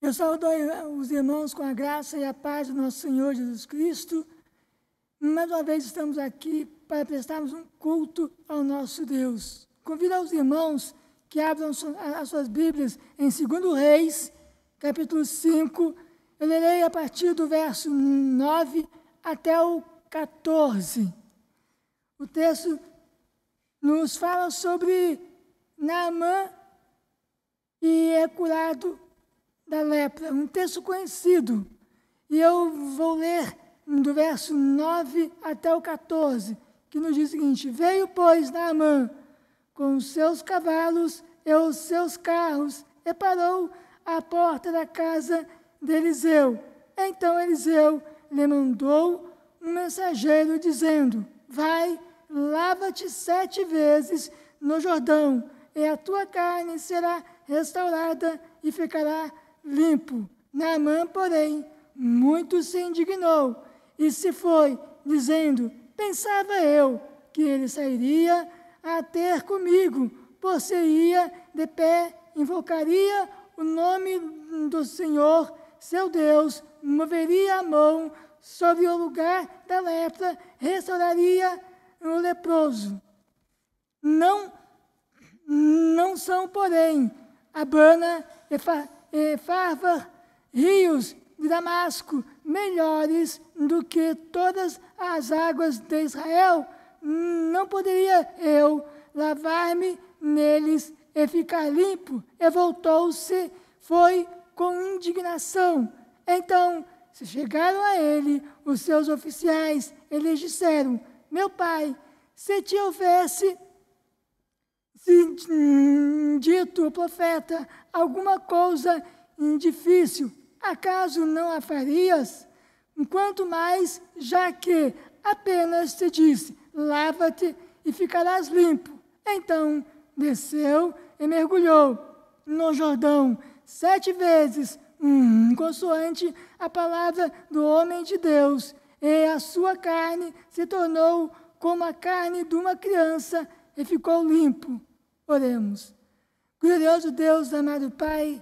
Eu saúdo os irmãos com a graça e a paz do nosso Senhor Jesus Cristo. Mais uma vez estamos aqui para prestarmos um culto ao nosso Deus. Convido aos irmãos que abram as suas Bíblias em 2 Reis, capítulo 5. Eu lerei a partir do verso 9 até o 14. O texto nos fala sobre Naamã e é curado da lepra, um texto conhecido. E eu vou ler do verso 9 até o 14, que nos diz o seguinte: Veio, pois, Naamã com os seus cavalos e os seus carros, e parou à porta da casa de Eliseu. Então Eliseu lhe mandou um mensageiro, dizendo: Vai, lava-te 7 vezes no Jordão, e a tua carne será restaurada e ficará limpo. Naamã, porém, muito se indignou e se foi, dizendo: Pensava eu que ele sairia a ter comigo, por-se-ia de pé, invocaria o nome do Senhor, seu Deus, moveria a mão sobre o lugar da lepra, restauraria o leproso. Não são, porém, Abana e Farvar, rios de Damasco, melhores do que todas as águas de Israel? Não poderia eu lavar-me neles e ficar limpo? E voltou-se, foi com indignação. Então se chegaram a ele os seus oficiais e lhes disseram: Meu pai, se te houvesse dito o profeta alguma coisa difícil, acaso não a farias? Quanto mais, já que apenas te disse: lava-te e ficarás limpo. Então desceu e mergulhou no Jordão 7 vezes, consoante a palavra do homem de Deus, e a sua carne se tornou como a carne de uma criança e ficou limpo. Oremos. Glorioso Deus, amado Pai,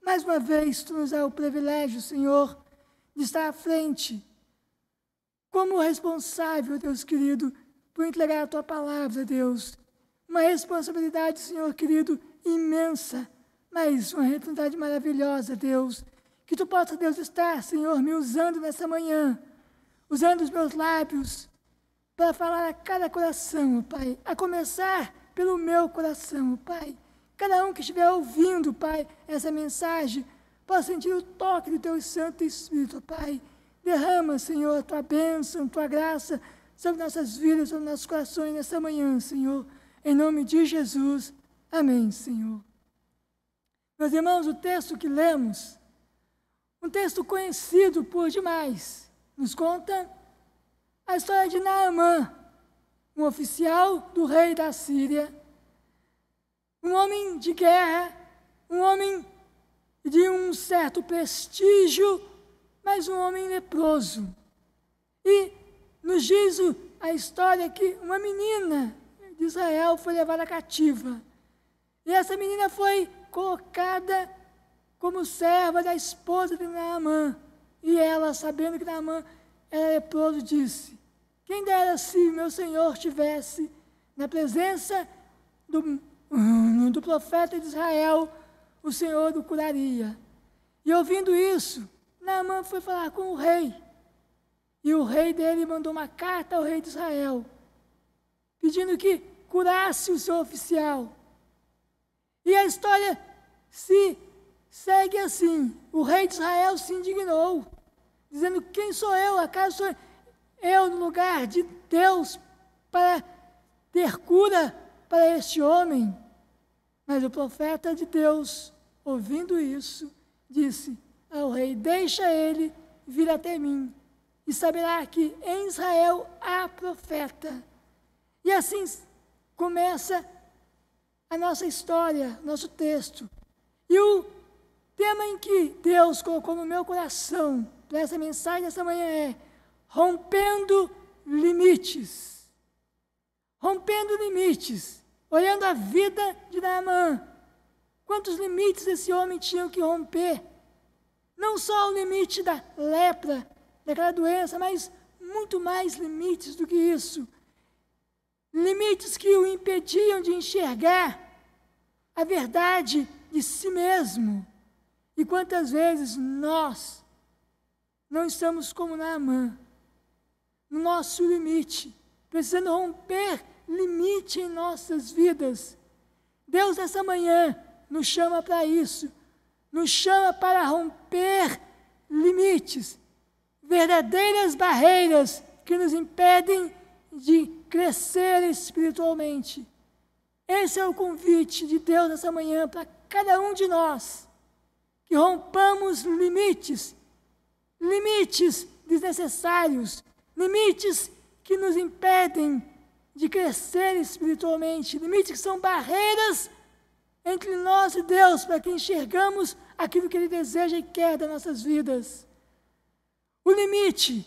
mais uma vez Tu nos dá o privilégio, Senhor, de estar à frente, como responsável, Deus querido, por entregar a Tua palavra, Deus. Uma responsabilidade, Senhor querido, imensa, mas uma responsabilidade maravilhosa, Deus. Que Tu possa, Deus, estar, Senhor, me usando nessa manhã, usando os meus lábios, para falar a cada coração, Pai, a começar pelo meu coração, Pai. Cada um que estiver ouvindo, Pai, essa mensagem, possa sentir o toque do Teu Santo Espírito, Pai. Derrama, Senhor, a Tua bênção, Tua graça sobre nossas vidas, sobre nossos corações nessa manhã, Senhor. Em nome de Jesus. Amém, Senhor. Meus irmãos, o texto que lemos, um texto conhecido por demais, nos conta a história de Naamã, um oficial do rei da Síria, um homem de guerra, um homem de um certo prestígio, mas um homem leproso. E nos diz a história que uma menina de Israel foi levada cativa. E essa menina foi colocada como serva da esposa de Naamã. E ela, sabendo que Naamã era leproso, disse: Quem dera se meu senhor estivesse na presença do profeta de Israel, o Senhor o curaria. E ouvindo isso, Naamã foi falar com o rei. E o rei dele mandou uma carta ao rei de Israel, pedindo que curasse o seu oficial. E a história se segue assim. O rei de Israel se indignou, dizendo: Quem sou eu? Acaso sou eu no lugar de Deus para ter cura para este homem? Mas o profeta de Deus, ouvindo isso, disse ao rei: Deixa ele vir até mim, e saberá que em Israel há profeta. E assim começa a nossa história, nosso texto. E o tema em que Deus colocou no meu coração para essa mensagem essa manhã é: rompendo limites. Rompendo limites. Olhando a vida de Naamã, quantos limites esse homem tinha que romper Não só o limite da lepra, daquela doença, mas muito mais limites do que isso. Limites que o impediam de enxergar a verdade de si mesmo. E quantas vezes nós não estamos como Naamã, no nosso limite, precisando romper limite em nossas vidas. Deus, nessa manhã, nos chama para isso, nos chama para romper limites, verdadeiras barreiras que nos impedem de crescer espiritualmente. Esse é o convite de Deus nessa manhã para cada um de nós, que rompamos limites desnecessários, limites que nos impedem de crescer espiritualmente, limites que são barreiras entre nós e Deus, para que enxergamos aquilo que Ele deseja e quer das nossas vidas. O limite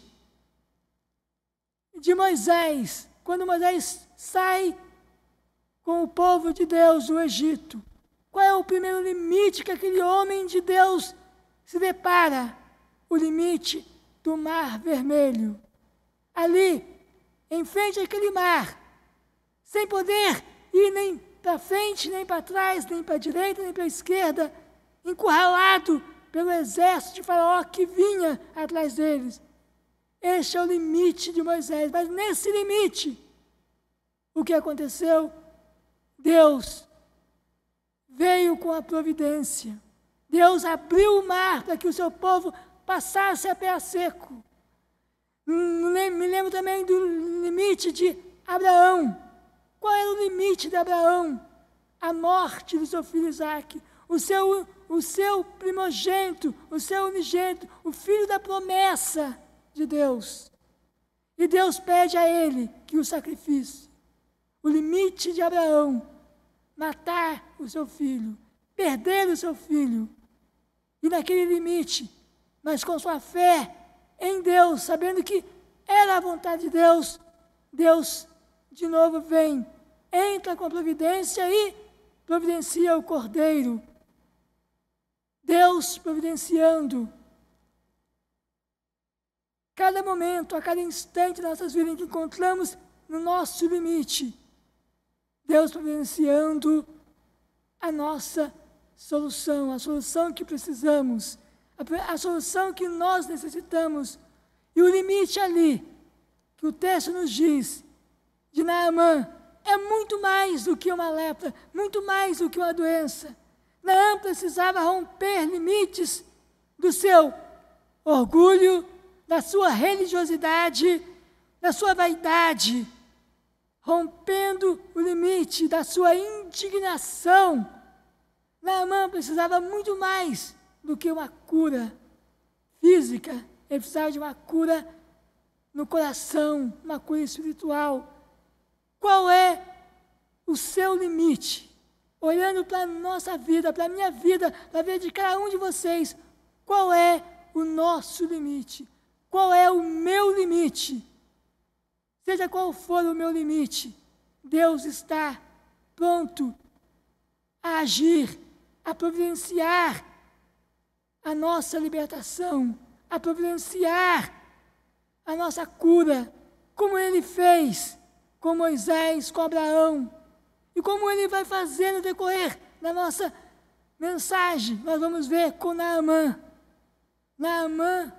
de Moisés, quando Moisés sai com o povo de Deus do Egito, qual é o primeiro limite que aquele homem de Deus se depara? O limite do Mar Vermelho. Ali, em frente àquele mar, sem poder ir nem para frente, nem para trás, nem para a direita, nem para a esquerda, encurralado pelo exército de Faraó que vinha atrás deles. Este é o limite de Moisés. Mas nesse limite, o que aconteceu? Deus veio com a providência. Deus abriu o mar para que o seu povo passasse a pé seco. Me lembro também do limite de Abraão. Qual era o limite de Abraão? A morte do seu filho Isaque. O seu primogênito, o seu unigênito, o filho da promessa de Deus. E Deus pede a ele que o sacrifique. O limite de Abraão, matar o seu filho, perder o seu filho. E naquele limite, mas com sua fé em Deus, sabendo que era a vontade de Deus, Deus de novo vem, entra com a providência e providencia o cordeiro. Deus providenciando. Cada momento, a cada instante das nossas vidas em que encontramos no nosso limite, Deus providenciando a nossa solução, a solução que precisamos, a solução que nós necessitamos. E o limite ali, que o texto nos diz, de Naamã, é muito mais do que uma lepra, muito mais do que uma doença. Naamã precisava romper limites do seu orgulho, da sua religiosidade, da sua vaidade, rompendo o limite da sua indignação. Naamã precisava muito mais do que uma cura física, ele precisava de uma cura no coração, uma cura espiritual. Qual é o seu limite? Olhando para a nossa vida, para a minha vida, para a vida de cada um de vocês, qual é o nosso limite? Qual é o meu limite? Seja qual for o meu limite, Deus está pronto a agir, a providenciar a nossa libertação, a providenciar a nossa cura, como Ele fez com Moisés, com Abraão, e como Ele vai fazer no decorrer da nossa mensagem. Nós vamos ver com Naamã. Naamã,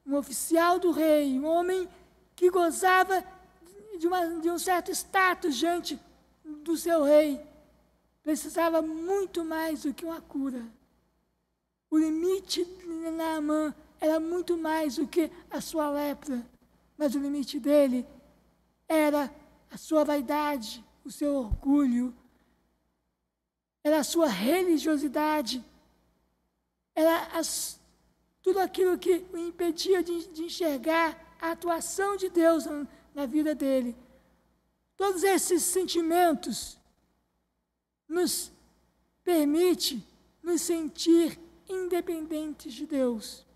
um oficial do rei, um homem que gozava de um certo status diante do seu rei, precisava muito mais do que uma cura. O limite de Naamã era muito mais do que a sua lepra, mas o limite dele era a sua vaidade, o seu orgulho, era a sua religiosidade, era tudo aquilo que o impedia de enxergar a atuação de Deus na vida dele. Todos esses sentimentos nos permite nos sentir independentes de Deus.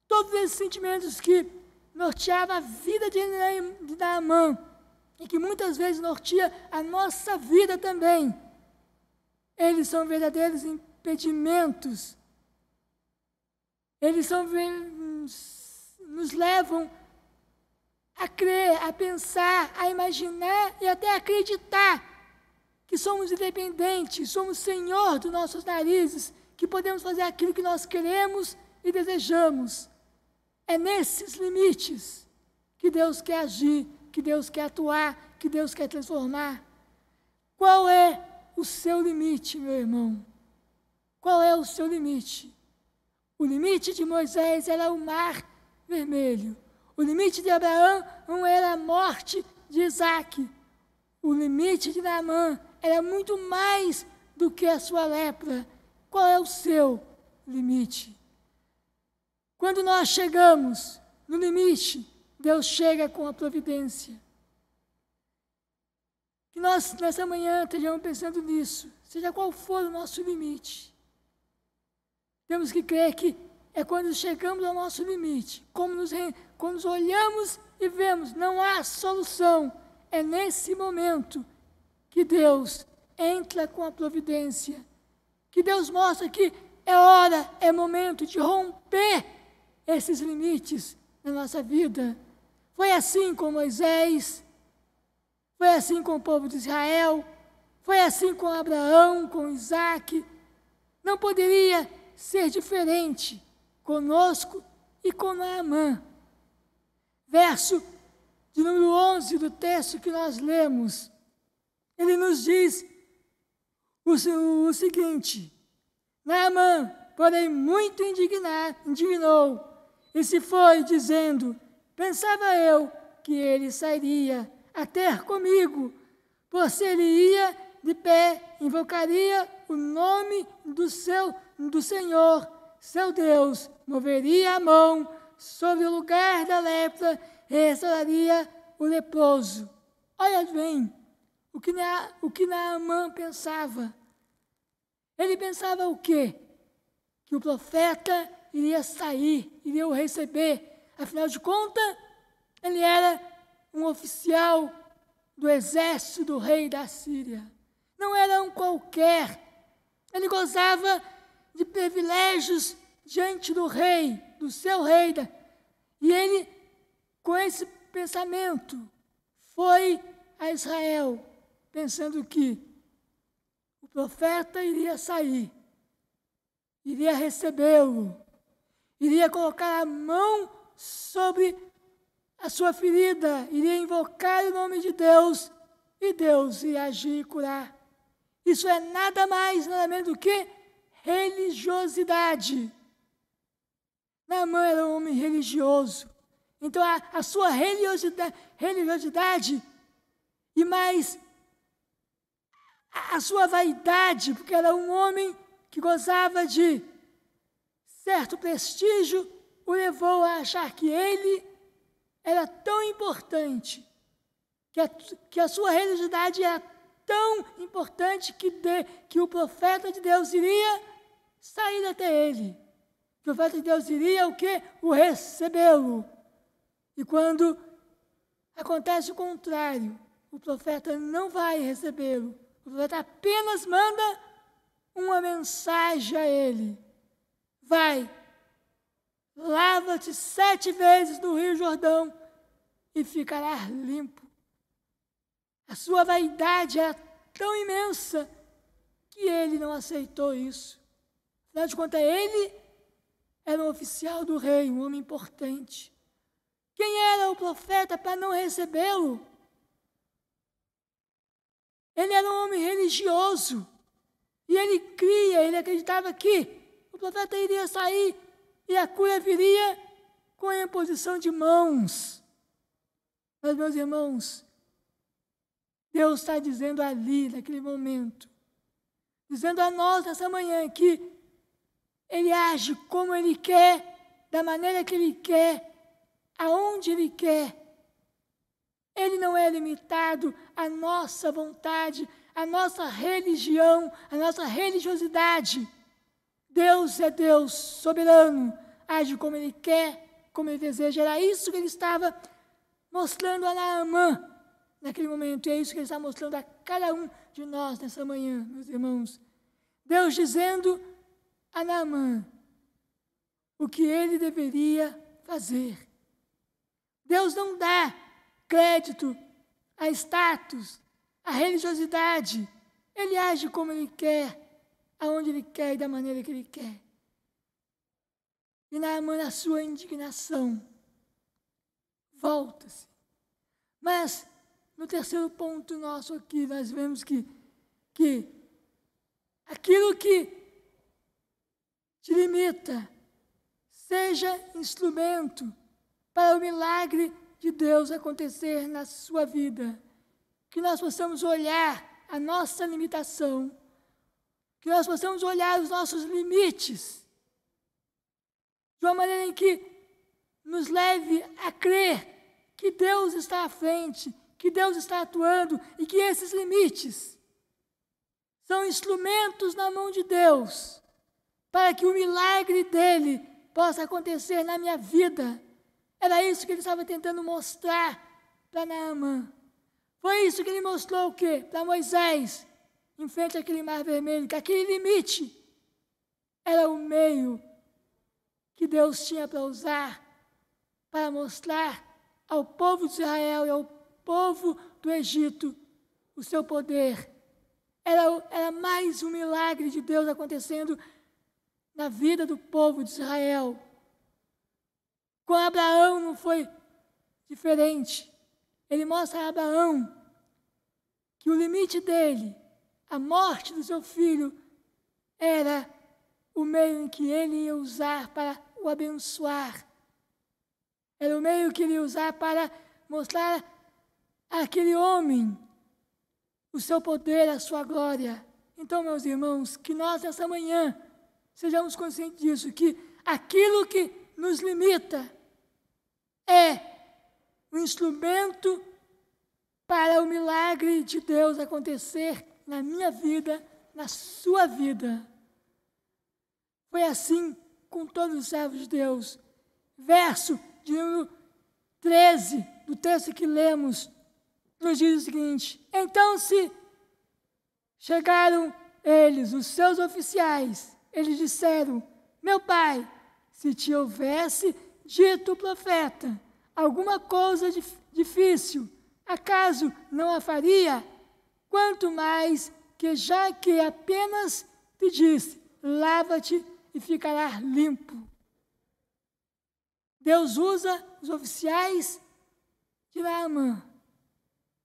Todos esses sentimentos que norteavam a vida de Naamã e que muitas vezes norteia a nossa vida também, eles são verdadeiros impedimentos Eles nos levam a crer, a pensar, a imaginar e até acreditar que somos independentes, somos senhor dos nossos narizes, que podemos fazer aquilo que nós queremos e desejamos. É nesses limites que Deus quer agir, que Deus quer atuar, que Deus quer transformar. Qual é o seu limite, meu irmão? Qual é o seu limite? O limite de Moisés era o mar vermelho. O limite de Abraão era a morte de Isaque. O limite de Naamã era muito mais do que a sua lepra. Qual é o seu limite? Quando nós chegamos no limite, Deus chega com a providência. Que nós, nessa manhã, estejamos pensando nisso, seja qual for o nosso limite. Temos que crer que é quando chegamos ao nosso limite, quando nos olhamos e vemos, não há solução, é nesse momento que Deus entra com a providência, que Deus mostra que é hora, é momento de romper esses limites na nossa vida. Foi assim com Moisés, foi assim com o povo de Israel, foi assim com Abraão, com Isaque. Não poderia ser diferente conosco e com Naamã. Verso de número 11 do texto que nós lemos, ele nos diz o seguinte: Naamã, porém, muito indignou, e se foi, dizendo: pensava eu que ele sairia a ter comigo, por se ele ia de pé, invocaria o nome do Senhor, seu Deus, moveria a mão sobre o lugar da lepra e restauraria o leproso. Olha bem o que Naamã pensava. Ele pensava o quê? Que o profeta iria sair, iria o receber. Afinal de contas, ele era um oficial do exército do rei da Síria. Não era um qualquer. Ele gozava de privilégios diante do rei, do seu rei. E ele, com esse pensamento, foi a Israel, pensando que o profeta iria sair, iria recebê-lo, iria colocar a mão sobre a sua ferida, iria invocar o nome de Deus, e Deus ia agir e curar. Isso é nada mais, nada menos do que religiosidade. Naamã era um homem religioso. Então, a sua religiosidade e mais a sua vaidade, porque era um homem que gozava de certo prestígio, o levou a achar que ele era tão importante, que a sua religiosidade era tão importante que o profeta de Deus iria sair até ele. O profeta de Deus iria o quê? O recebê-lo. E quando acontece o contrário, o profeta não vai recebê-lo. O profeta apenas manda uma mensagem a ele: vai, lava-te 7 vezes no Rio Jordão e ficarás limpo. A sua vaidade era tão imensa que ele não aceitou isso. Afinal de contas, ele era um oficial do rei, um homem importante. Quem era o profeta para não recebê-lo? Ele era um homem religioso. E ele acreditava que o profeta iria sair e a cura viria com a imposição de mãos. Mas, meus irmãos, Deus está dizendo ali, naquele momento, dizendo a nós nessa manhã que Ele age como Ele quer, da maneira que Ele quer, aonde Ele quer. Ele não é limitado à nossa vontade, à nossa religião, à nossa religiosidade. Deus é Deus soberano, age como Ele quer, como Ele deseja. Era isso que Ele estava mostrando a Naamã naquele momento, e é isso que Ele está mostrando a cada um de nós nessa manhã, meus irmãos. Deus dizendo a Naamã: o que ele deveria fazer. Deus não dá crédito a status, a religiosidade. Ele age como ele quer, aonde ele quer e da maneira que ele quer. E Naamã, na sua indignação, volta-se. Mas, no terceiro ponto nosso aqui, nós vemos que aquilo que te limita seja instrumento para o milagre de Deus acontecer na sua vida. Que nós possamos olhar a nossa limitação, que nós possamos olhar os nossos limites de uma maneira em que nos leve a crer que Deus está à frente, que Deus está atuando e que esses limites são instrumentos na mão de Deus para que o milagre dele possa acontecer na minha vida. Era isso que ele estava tentando mostrar para Naamã. Foi isso que ele mostrou o quê? Para Moisés, em frente àquele mar vermelho, que aquele limite era o meio que Deus tinha para usar, para mostrar ao povo de Israel e ao povo do Egito o seu poder. Era mais um milagre de Deus acontecendo na vida do povo de Israel. Com Abraão não foi diferente. Ele mostra a Abraão que o limite dele, a morte do seu filho, era o meio em que ele ia usar para o abençoar. Era o meio que ele ia usar para mostrar àquele homem o seu poder, a sua glória. Então, meus irmãos, que nós nessa manhã sejamos conscientes disso, que aquilo que nos limita é um instrumento para o milagre de Deus acontecer na minha vida, na sua vida. Foi assim com todos os servos de Deus. Verso de número 13 do texto que lemos, nos diz o seguinte: então se chegaram eles, os seus oficiais, eles disseram: meu pai, se te houvesse dito o profeta alguma coisa difícil, acaso não a faria? Quanto mais que já que apenas te disse, lava-te e ficará limpo. Deus usa os oficiais de Naamã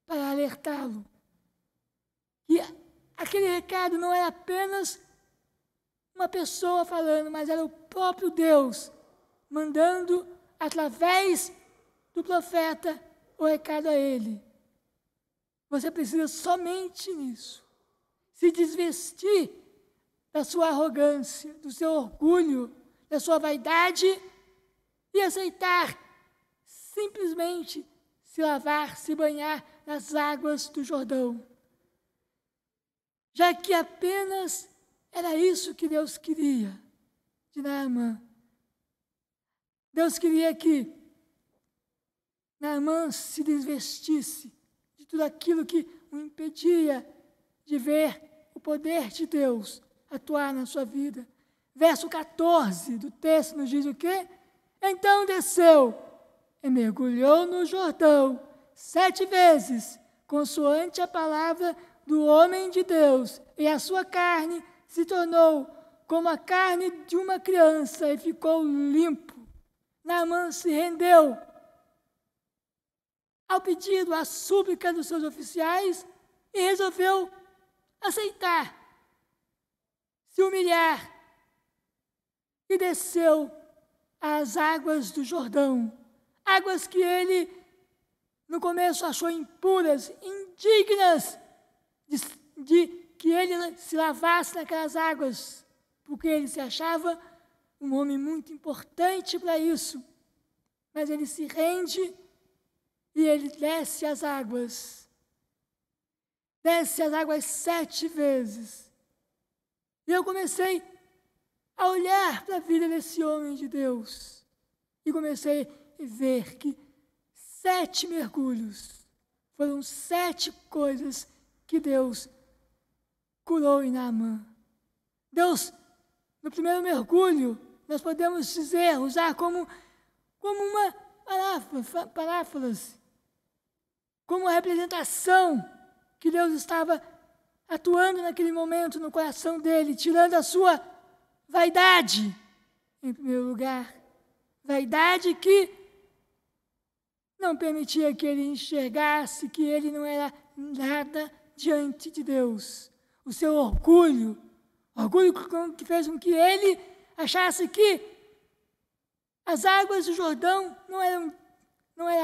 para alertá-lo. E aquele recado não era apenas uma pessoa falando, mas era o próprio Deus mandando através do profeta o recado a ele. Você precisa somente nisso se desvestir da sua arrogância, do seu orgulho, da sua vaidade e aceitar simplesmente se lavar, se banhar nas águas do Jordão. Já que apenas era isso que Deus queria de Naamã. Deus queria que Naamã se desvestisse de tudo aquilo que o impedia de ver o poder de Deus atuar na sua vida. Verso 14 do texto nos diz o quê? Então desceu e mergulhou no Jordão 7 vezes, consoante a palavra do homem de Deus, e a sua carne se tornou como a carne de uma criança e ficou limpo. Naamã se rendeu ao pedido, à súplica dos seus oficiais e resolveu aceitar, se humilhar e desceu às águas do Jordão, águas que ele no começo achou impuras, indignas de que ele se lavasse naquelas águas, porque ele se achava um homem muito importante para isso. Mas ele se rende e ele desce as águas. Desce as águas 7 vezes. E eu comecei a olhar para a vida desse homem de Deus. E comecei a ver que 7 mergulhos foram 7 coisas que Deus curou em Naamã. Deus, no primeiro mergulho, nós podemos dizer, usar como uma paráfrase, como uma representação que Deus estava atuando naquele momento no coração dele, tirando a sua vaidade, em primeiro lugar. Vaidade que não permitia que ele enxergasse que ele não era nada diante de Deus. O seu orgulho que fez com que ele achasse que as águas do Jordão não eram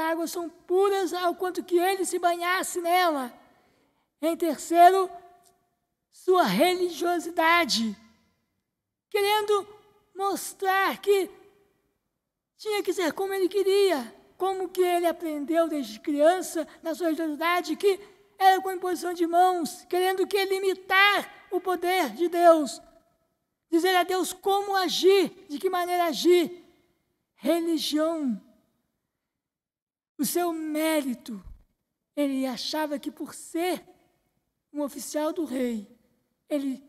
águas tão puras ao quanto que ele se banhasse nela. Em terceiro, sua religiosidade, querendo mostrar que tinha que ser como ele queria, como que ele aprendeu desde criança, na sua religiosidade, que era com imposição de mãos, querendo que limitar o poder de Deus, dizer a Deus como agir, de que maneira agir. Religião, o seu mérito, ele achava que por ser um oficial do rei, ele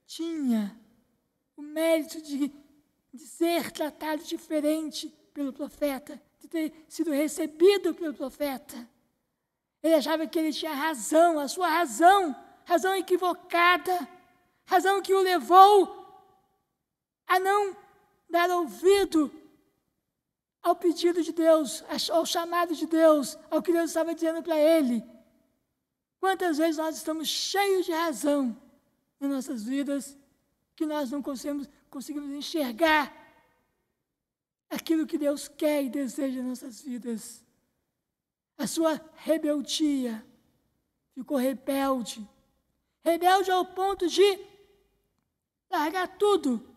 tinha o mérito de ser tratado diferente pelo profeta, de ter sido recebido pelo profeta. Ele achava que ele tinha razão, a sua razão equivocada, razão que o levou a não dar ouvido ao pedido de Deus, ao chamado de Deus, ao que Deus estava dizendo para ele. Quantas vezes nós estamos cheios de razão nas nossas vidas, que nós não conseguimos enxergar aquilo que Deus quer e deseja nas nossas vidas. A sua rebeldia ficou rebelde ao ponto de largar tudo,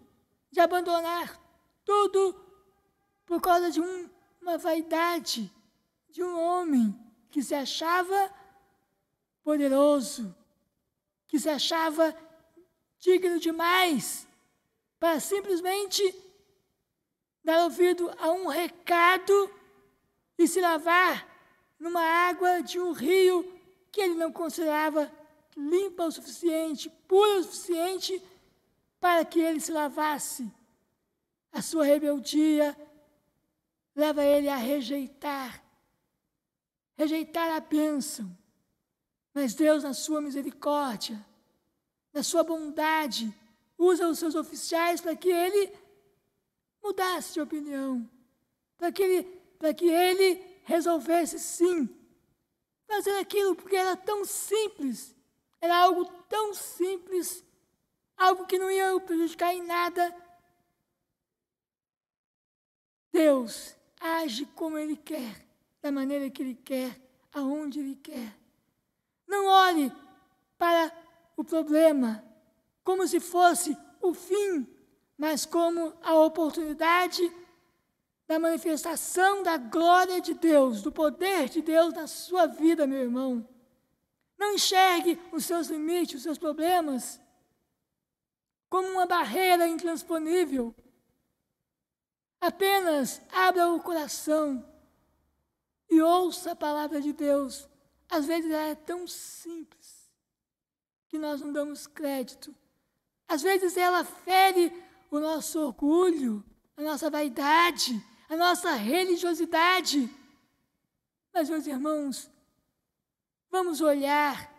de abandonar tudo por causa de uma vaidade de um homem que se achava poderoso, que se achava digno demais para simplesmente dar ouvido a um recado e se lavar numa água de um rio que ele não considerava limpa o suficiente, pura o suficiente para que ele se lavasse. A sua rebeldia leva ele a rejeitar a bênção. Mas Deus, na sua misericórdia, na sua bondade, usa os seus oficiais para que ele mudasse de opinião, para que ele resolvesse sim fazer aquilo, porque era tão simples, era algo tão simples, algo que não ia o prejudicar em nada. Deus age como Ele quer, da maneira que Ele quer, aonde Ele quer. Não olhe para o problema como se fosse o fim, mas como a oportunidade da manifestação da glória de Deus, do poder de Deus na sua vida, meu irmão. Não enxergue os seus limites, os seus problemas, como uma barreira intransponível. Apenas abra o coração e ouça a palavra de Deus. Às vezes ela é tão simples que nós não damos crédito. Às vezes ela fere o nosso orgulho, a nossa vaidade, a nossa religiosidade. Mas, meus irmãos, vamos olhar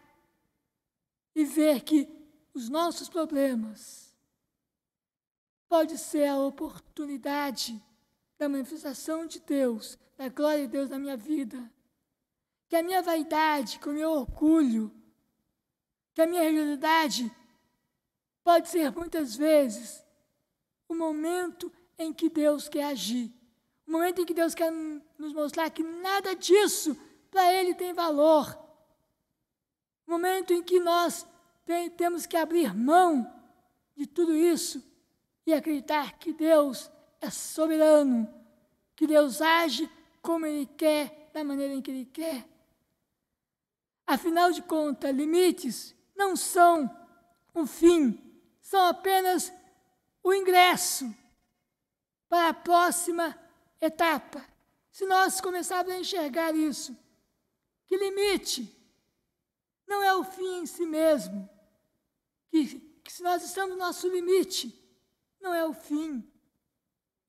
e ver que os nossos problemas pode ser a oportunidade da manifestação de Deus, da glória de Deus na minha vida. Que a minha vaidade, que o meu orgulho, que a minha religiosidade pode ser muitas vezes o momento em que Deus quer agir. O momento em que Deus quer nos mostrar que nada disso para Ele tem valor. O momento em que nós temos que abrir mão de tudo isso e acreditar que Deus é soberano, que Deus age como Ele quer, da maneira em que Ele quer. Afinal de contas, limites não são o fim, são apenas o ingresso para a próxima etapa. Se nós começarmos a enxergar isso, que limite não é o fim em si mesmo, que se nós estamos no nosso limite, não é o fim,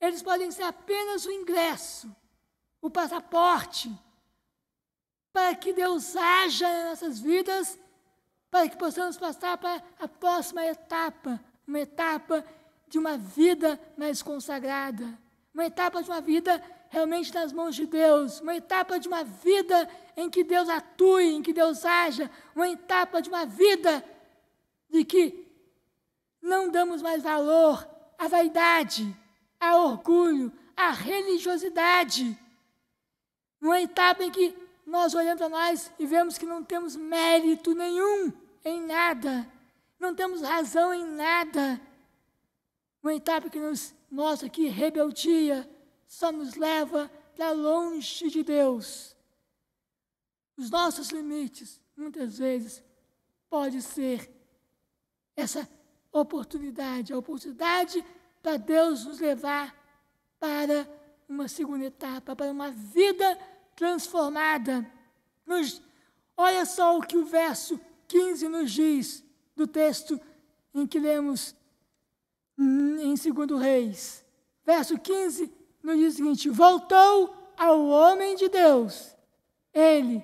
eles podem ser apenas o ingresso, o passaporte, para que Deus haja em nossas vidas, para que possamos passar para a próxima etapa, uma etapa de uma vida mais consagrada, uma etapa de uma vida realmente nas mãos de Deus, uma etapa de uma vida em que Deus atue, em que Deus haja, uma etapa de uma vida de que não damos mais valor à vaidade, ao orgulho, à religiosidade, uma etapa em que nós olhamos para nós e vemos que não temos mérito nenhum em nada, não temos razão em nada, uma etapa que nos mostra que rebeldia só nos leva para longe de Deus. Os nossos limites, muitas vezes, pode ser essa oportunidade, a oportunidade para Deus nos levar para uma segunda etapa, para uma vida transformada. Olha só o que o verso 15 nos diz do texto em que lemos em 2 Reis. Verso 15 nos diz o seguinte: voltou ao homem de Deus, ele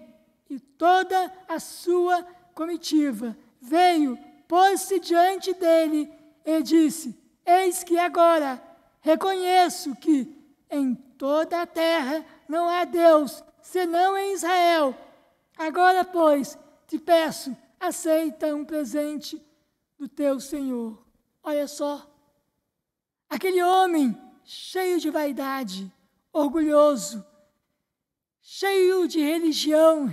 e toda a sua comitiva, veio, pôs-se diante dele e disse: eis que agora reconheço que em toda a terra não há Deus, senão em Israel. Agora, pois, te peço, aceita um presente do teu Senhor. Olha só, aquele homem cheio de vaidade, orgulhoso, cheio de religião,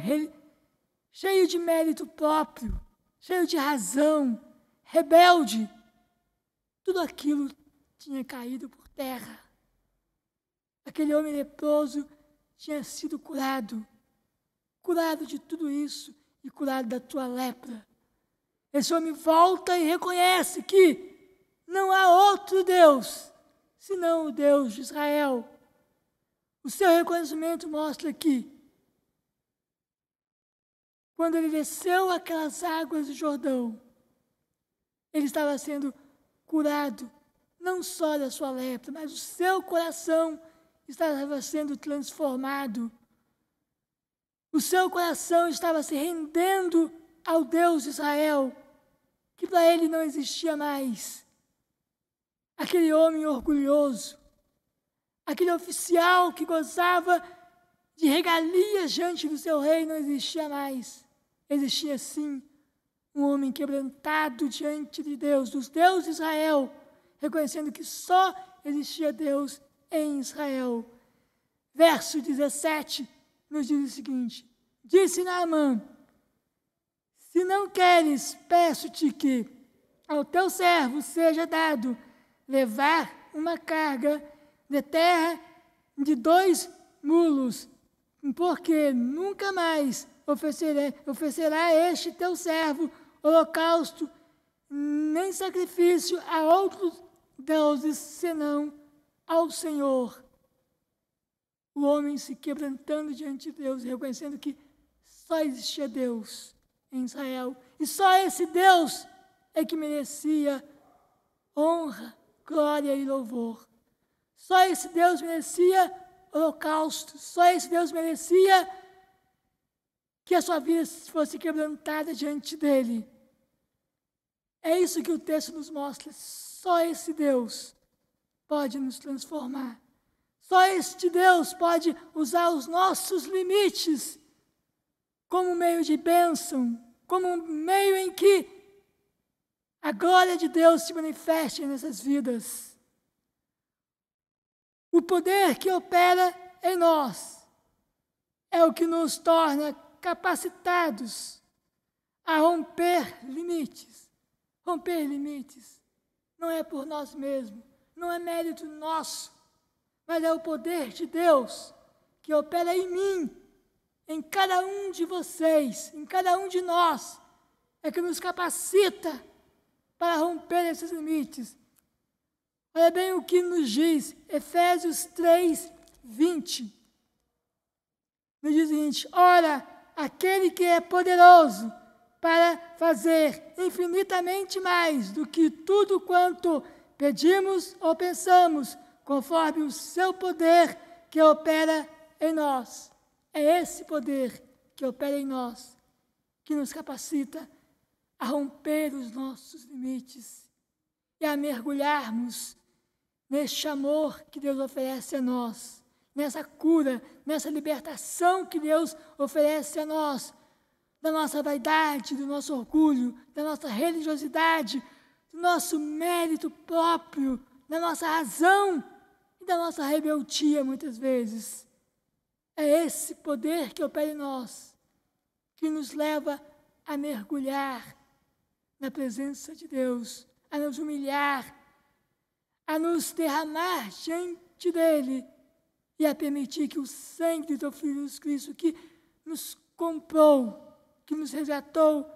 cheio de mérito próprio, cheio de razão, rebelde, tudo aquilo tinha caído por terra. Aquele homem leproso tinha sido curado de tudo isso e curado da tua lepra. Esse homem volta e reconhece que não há outro Deus senão o Deus de Israel. O seu reconhecimento mostra que, quando ele desceu aquelas águas do Jordão, ele estava sendo curado, não só da sua lepra, mas o seu coração estava sendo transformado. O seu coração estava se rendendo ao Deus de Israel, que para ele não existia mais. Aquele homem orgulhoso, aquele oficial que gozava de regalias diante do seu rei, não existia mais. Existia sim um homem quebrantado diante de Deus, dos deuses de Israel, reconhecendo que só existia Deus em Israel. Verso 17 nos diz o seguinte: disse Naamã: se não queres, peço-te que ao teu servo seja dado levar uma carga de terra de 2 mulos, porque nunca mais oferecerá este teu servo holocausto, nem sacrifício a outros deuses, senão ao Senhor. O homem se quebrantando diante de Deus, reconhecendo que só existia Deus em Israel, e só esse Deus é que merecia honra, glória e louvor. Só esse Deus merecia holocausto, só esse Deus merecia que a sua vida fosse quebrantada diante dele. É isso que o texto nos mostra. Só esse Deus pode nos transformar. Só este Deus pode usar os nossos limites como meio de bênção, como um meio em que a glória de Deus se manifeste nessas vidas. O poder que opera em nós é o que nos torna capacitados a romper limites. Romper limites não é por nós mesmos, não é mérito nosso, mas é o poder de Deus que opera em mim, em cada um de vocês, em cada um de nós, é que nos capacita para romper esses limites. Olha bem o que nos diz Efésios 3:20. Nos diz o seguinte: ora, aquele que é poderoso para fazer infinitamente mais do que tudo quanto pedimos ou pensamos, conforme o seu poder que opera em nós. É esse poder que opera em nós que nos capacita a romper os nossos limites e a mergulharmos neste amor que Deus oferece a nós, nessa cura, nessa libertação que Deus oferece a nós, da nossa vaidade, do nosso orgulho, da nossa religiosidade, do nosso mérito próprio, da nossa razão e da nossa rebeldia, muitas vezes. É esse poder que opera em nós, que nos leva a mergulhar na presença de Deus, a nos humilhar, a nos derramar diante dEle e a permitir que o sangue do Teu Filho Jesus Cristo, que nos comprou, que nos resgatou,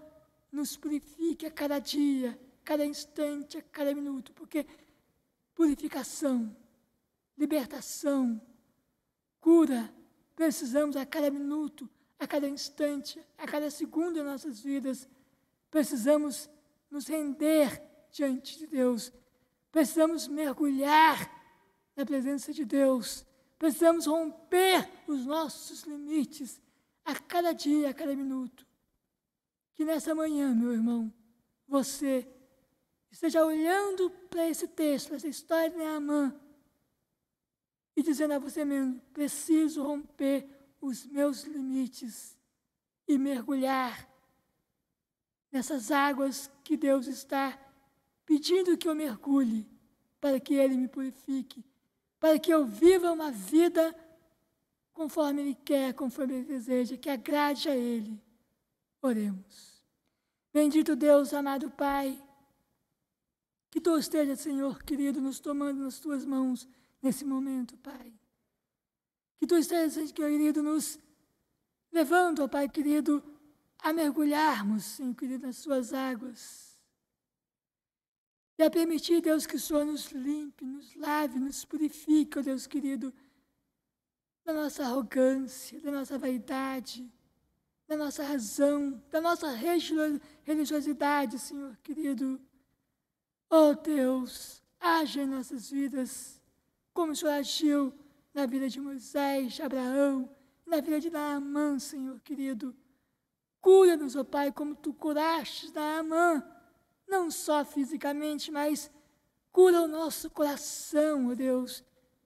nos purifique a cada dia, cada instante, a cada minuto, porque purificação, libertação, cura, precisamos a cada minuto, a cada instante, a cada segundo em nossas vidas. Precisamos nos render diante de Deus. Precisamos mergulhar na presença de Deus. Precisamos romper os nossos limites a cada dia, a cada minuto. Que nessa manhã, meu irmão, você esteja olhando para esse texto, para essa história de Naamã, e dizendo a você mesmo: preciso romper os meus limites e mergulhar nessas águas que Deus está pedindo que eu mergulhe, para que Ele me purifique, para que eu viva uma vida conforme Ele quer, conforme Ele deseja, que agrade a Ele. Oremos. Bendito Deus, amado Pai, que Tu esteja, Senhor querido, nos tomando nas Tuas mãos nesse momento, Pai. Que Tu estejas, Senhor querido, nos levando, ó Pai querido, a mergulharmos, Senhor querido, nas Suas águas. E a permitir, Deus, que o Senhor nos limpe, nos lave, nos purifique, ó Deus querido, da nossa arrogância, da nossa vaidade, da nossa razão, da nossa religiosidade, Senhor querido. Oh Deus, haja em nossas vidas, como o Senhor agiu na vida de Moisés, de Abraão, na vida de Naamã, Senhor querido. Cura-nos, ó Pai, como Tu curaste Naamã, não só fisicamente, mas cura o nosso coração, ó Deus.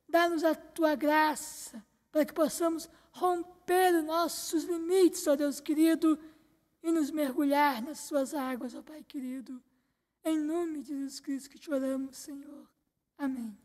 Dá-nos a Tua graça, para que possamos romper os nossos limites, ó Deus querido, e nos mergulhar nas Suas águas, ó Pai querido. Em nome de Jesus Cristo que te oramos, Senhor. Amém.